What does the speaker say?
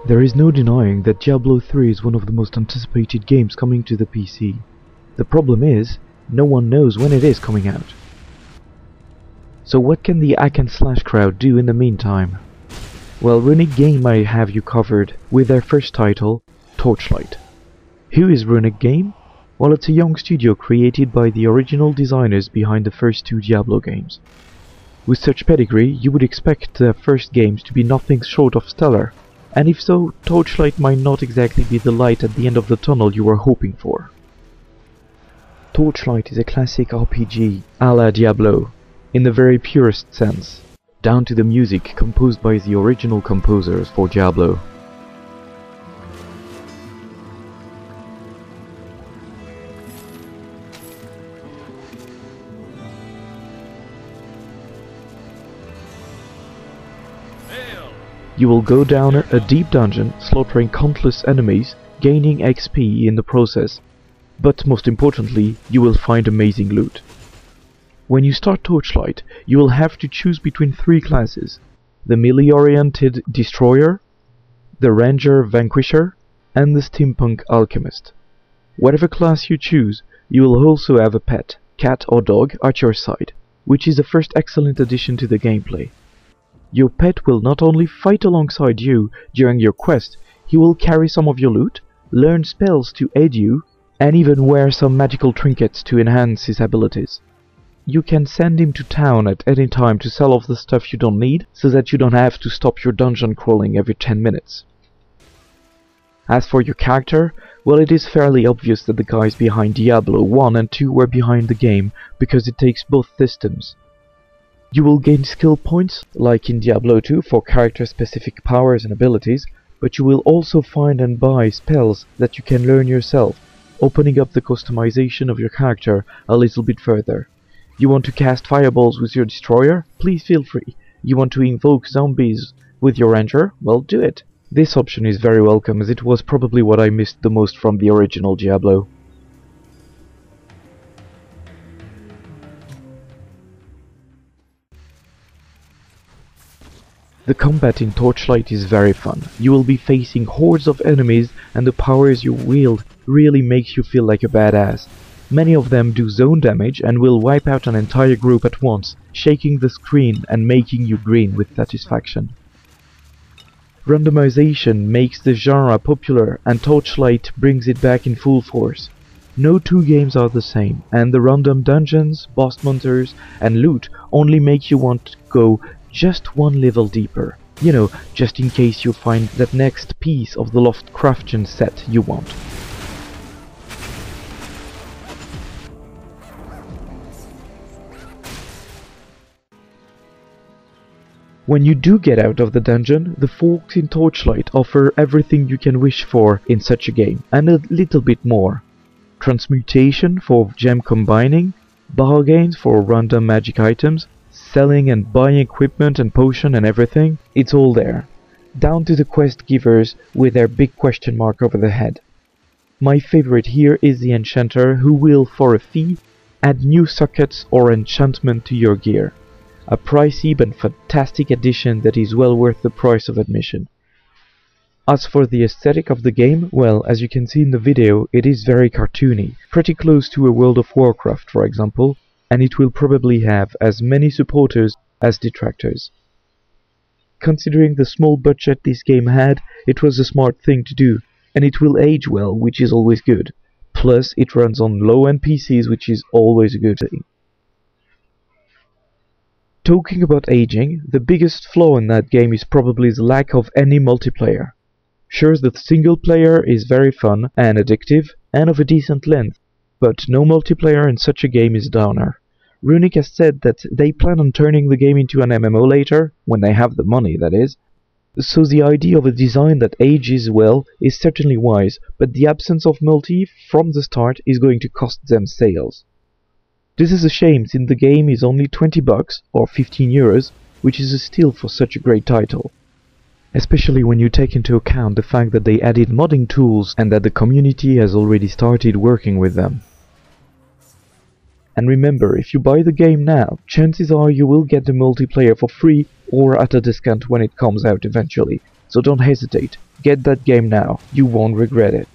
There is no denying that Diablo 3 is one of the most anticipated games coming to the PC. The problem is, no one knows when it is coming out. So what can the hack and slash crowd do in the meantime? Well, Runic Game might have you covered with their first title, Torchlight. Who is Runic Game? Well, it's a young studio created by the original designers behind the first two Diablo games. With such pedigree, you would expect their first games to be nothing short of stellar, and if so, Torchlight might not exactly be the light at the end of the tunnel you were hoping for. Torchlight is a classic RPG a la Diablo, in the very purest sense, down to the music composed by the original composers for Diablo. You will go down a deep dungeon, slaughtering countless enemies, gaining XP in the process, but most importantly, you will find amazing loot. When you start Torchlight, you will have to choose between three classes: the melee-oriented Destroyer, the Ranger Vanquisher, and the Steampunk Alchemist. Whatever class you choose, you will also have a pet, cat or dog, at your side, which is the first excellent addition to the gameplay. Your pet will not only fight alongside you during your quest, he will carry some of your loot, learn spells to aid you, and even wear some magical trinkets to enhance his abilities. You can send him to town at any time to sell off the stuff you don't need, so that you don't have to stop your dungeon crawling every 10 minutes. As for your character, well, it is fairly obvious that the guys behind Diablo 1 and 2 were behind the game, because it takes both systems. You will gain skill points, like in Diablo 2, for character-specific powers and abilities, but you will also find and buy spells that you can learn yourself, opening up the customization of your character a little bit further. You want to cast fireballs with your Destroyer? Please feel free. You want to invoke zombies with your Ranger? Well, do it. This option is very welcome, as it was probably what I missed the most from the original Diablo. The combat in Torchlight is very fun. You will be facing hordes of enemies, and the powers you wield really makes you feel like a badass. Many of them do zone damage and will wipe out an entire group at once, shaking the screen and making you grin with satisfaction. Randomization makes the genre popular, and Torchlight brings it back in full force. No two games are the same, and the random dungeons, boss monsters, and loot only make you want to go just one level deeper. You know, just in case you find that next piece of the Lovecraftian set you want. When you do get out of the dungeon, the folks in Torchlight offer everything you can wish for in such a game, and a little bit more. Transmutation for gem combining, bargains for random magic items, selling and buying equipment and potion and everything, it's all there. Down to the quest givers with their big question mark over the head. My favorite here is the enchanter, who will, for a fee, add new sockets or enchantment to your gear. A pricey but fantastic addition that is well worth the price of admission. As for the aesthetic of the game, well, as you can see in the video, it is very cartoony, pretty close to a World of Warcraft, for example, and it will probably have as many supporters as detractors. Considering the small budget this game had, it was a smart thing to do, and it will age well, which is always good. Plus, it runs on low-end PCs, which is always a good thing. Talking about aging, the biggest flaw in that game is probably the lack of any multiplayer. Sure, the single player is very fun and addictive, and of a decent length, but no multiplayer in such a game is a downer. Runic has said that they plan on turning the game into an MMO later, when they have the money, that is. So the idea of a design that ages well is certainly wise, but the absence of multi from the start is going to cost them sales. This is a shame, since the game is only $20 or 15 euros, which is a steal for such a great title. Especially when you take into account the fact that they added modding tools and that the community has already started working with them. And remember, if you buy the game now, chances are you will get the multiplayer for free or at a discount when it comes out eventually. So don't hesitate, get that game now, you won't regret it.